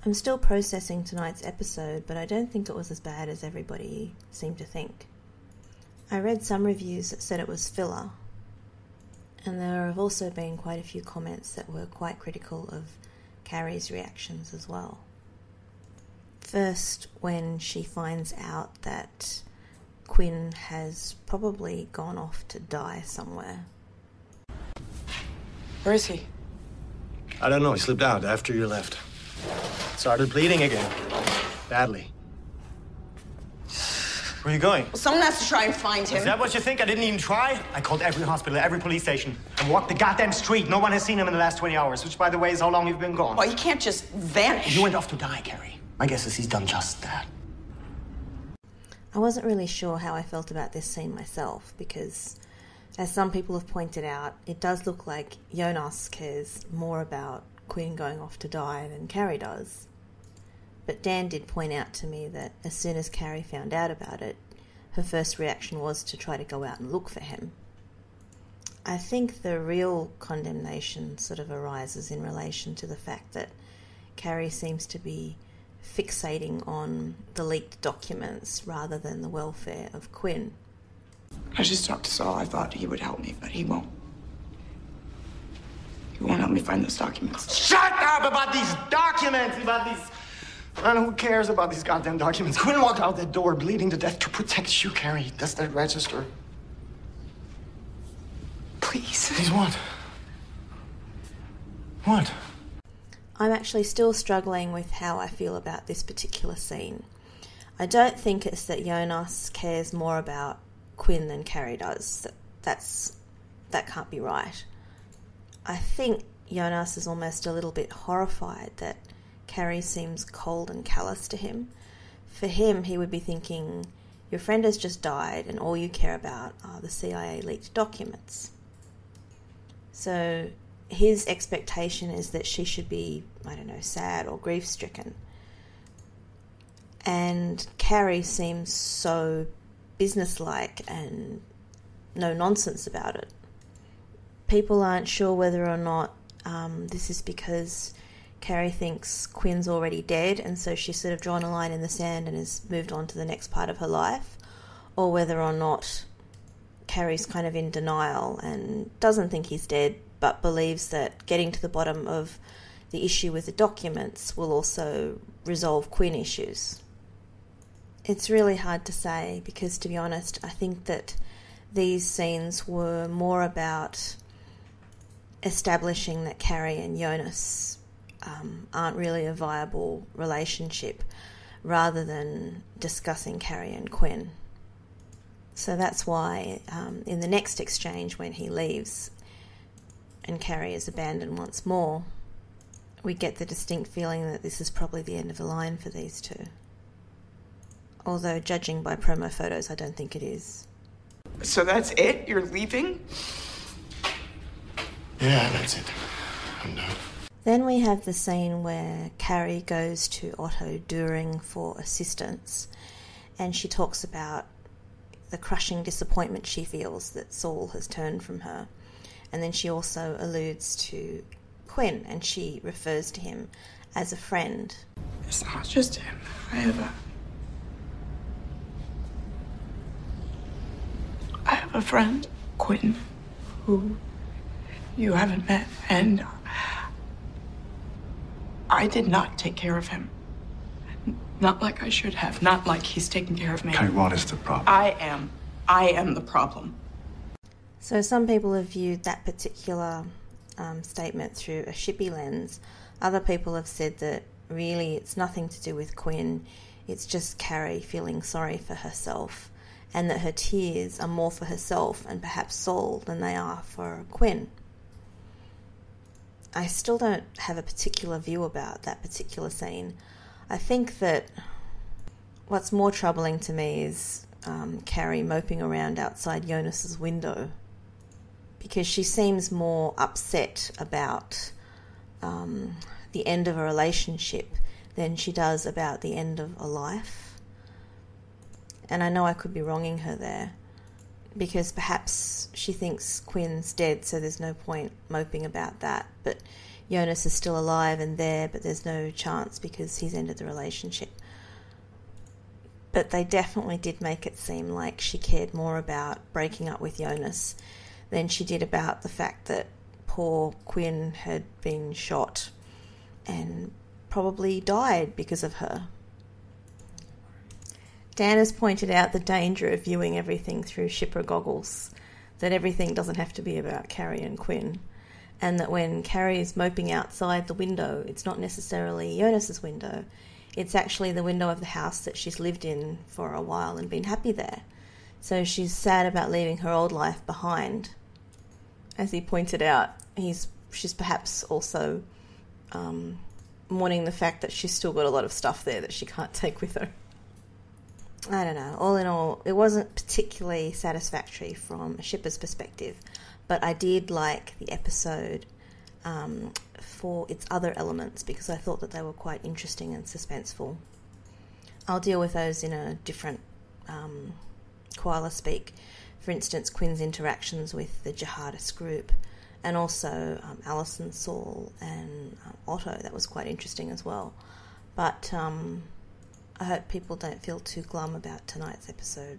I'm still processing tonight's episode, but I don't think it was as bad as everybody seemed to think. I read some reviews that said it was filler, and there have also been quite a few comments that were quite critical of Carrie's reactions as well. First, when she finds out that Quinn has probably gone off to die somewhere. Where is he? I don't know. He slipped out after you left. Started bleeding again. Badly. Where are you going? Well, someone has to try and find him. Is that what you think? I didn't even try? I called every hospital, every police station, and walked the goddamn street. No one has seen him in the last 20 hours, which, by the way, is how long you've been gone. Well, he can't just vanish. You went off to die, Carrie. My guess is he's done just that. I wasn't really sure how I felt about this scene myself, because, as some people have pointed out, it does look like Jonas cares more about Quinn going off to die than Carrie does. But Dan did point out to me that as soon as Carrie found out about it, her first reaction was to try to go out and look for him. I think the real condemnation sort of arises in relation to the fact that Carrie seems to be fixating on the leaked documents rather than the welfare of Quinn. I just talked to Saul. I thought he would help me, but he won't. He won't help me find those documents. Shut up about these documents, about these... Man, who cares about these goddamn documents? Quinn walked out that door bleeding to death to protect you, Carrie. Does that register? Please. Please what? What? I'm actually still struggling with how I feel about this particular scene. I don't think it's that Jonas cares more about Quinn than Carrie does. That can't be right. I think Jonas is almost a little bit horrified that Carrie seems cold and callous to him. For him, he would be thinking, your friend has just died and all you care about are the CIA leaked documents. So his expectation is that she should be, I don't know, sad or grief-stricken. And Carrie seems so businesslike and no nonsense about it. People aren't sure whether or not this is because Carrie thinks Quinn's already dead and so she's sort of drawn a line in the sand and has moved on to the next part of her life, or whether or not Carrie's kind of in denial and doesn't think he's dead but believes that getting to the bottom of the issue with the documents will also resolve Quinn issues. It's really hard to say because, to be honest, I think that these scenes were more about establishing that Carrie and Jonas aren't really a viable relationship rather than discussing Carrie and Quinn. So that's why in the next exchange when he leaves and Carrie is abandoned once more, we get the distinct feeling that this is probably the end of the line for these two. Although judging by promo photos, I don't think it is. So that's it? You're leaving? Yeah, that's it. I'm done. Then we have the scene where Carrie goes to Otto Düring for assistance, and she talks about the crushing disappointment she feels that Saul has turned from her. And then she also alludes to Quinn, and she refers to him as a friend. It's not just him. I have a friend, Quinn, who you haven't met, and I did not take care of him. Not like I should have. Not like he's taking care of me. Carrie, what is the problem? I am the problem. So some people have viewed that particular statement through a shippy lens. Other people have said that really it's nothing to do with Quinn. It's just Carrie feeling sorry for herself, and that her tears are more for herself and perhaps Saul than they are for Quinn. I still don't have a particular view about that particular scene. I think that what's more troubling to me is Carrie moping around outside Jonas's window, because she seems more upset about the end of a relationship than she does about the end of a life. And I know I could be wronging her there, because perhaps she thinks Quinn's dead, so there's no point moping about that. But Jonas is still alive and there, but there's no chance because he's ended the relationship. But they definitely did make it seem like she cared more about breaking up with Jonas than she did about the fact that poor Quinn had been shot and probably died because of her. Dan has pointed out the danger of viewing everything through shipper goggles, that everything doesn't have to be about Carrie and Quinn, and that when Carrie is moping outside the window, it's not necessarily Jonas's window, it's actually the window of the house that she's lived in for a while and been happy there. So she's sad about leaving her old life behind. As he pointed out, she's perhaps also mourning the fact that she's still got a lot of stuff there that she can't take with her. I don't know. All in all, it wasn't particularly satisfactory from a shipper's perspective, but I did like the episode for its other elements because I thought that they were quite interesting and suspenseful. I'll deal with those in a different koala speak. For instance, Quinn's interactions with the jihadist group, and also Alison, Saul, and Otto. That was quite interesting as well. But I hope people don't feel too glum about tonight's episode.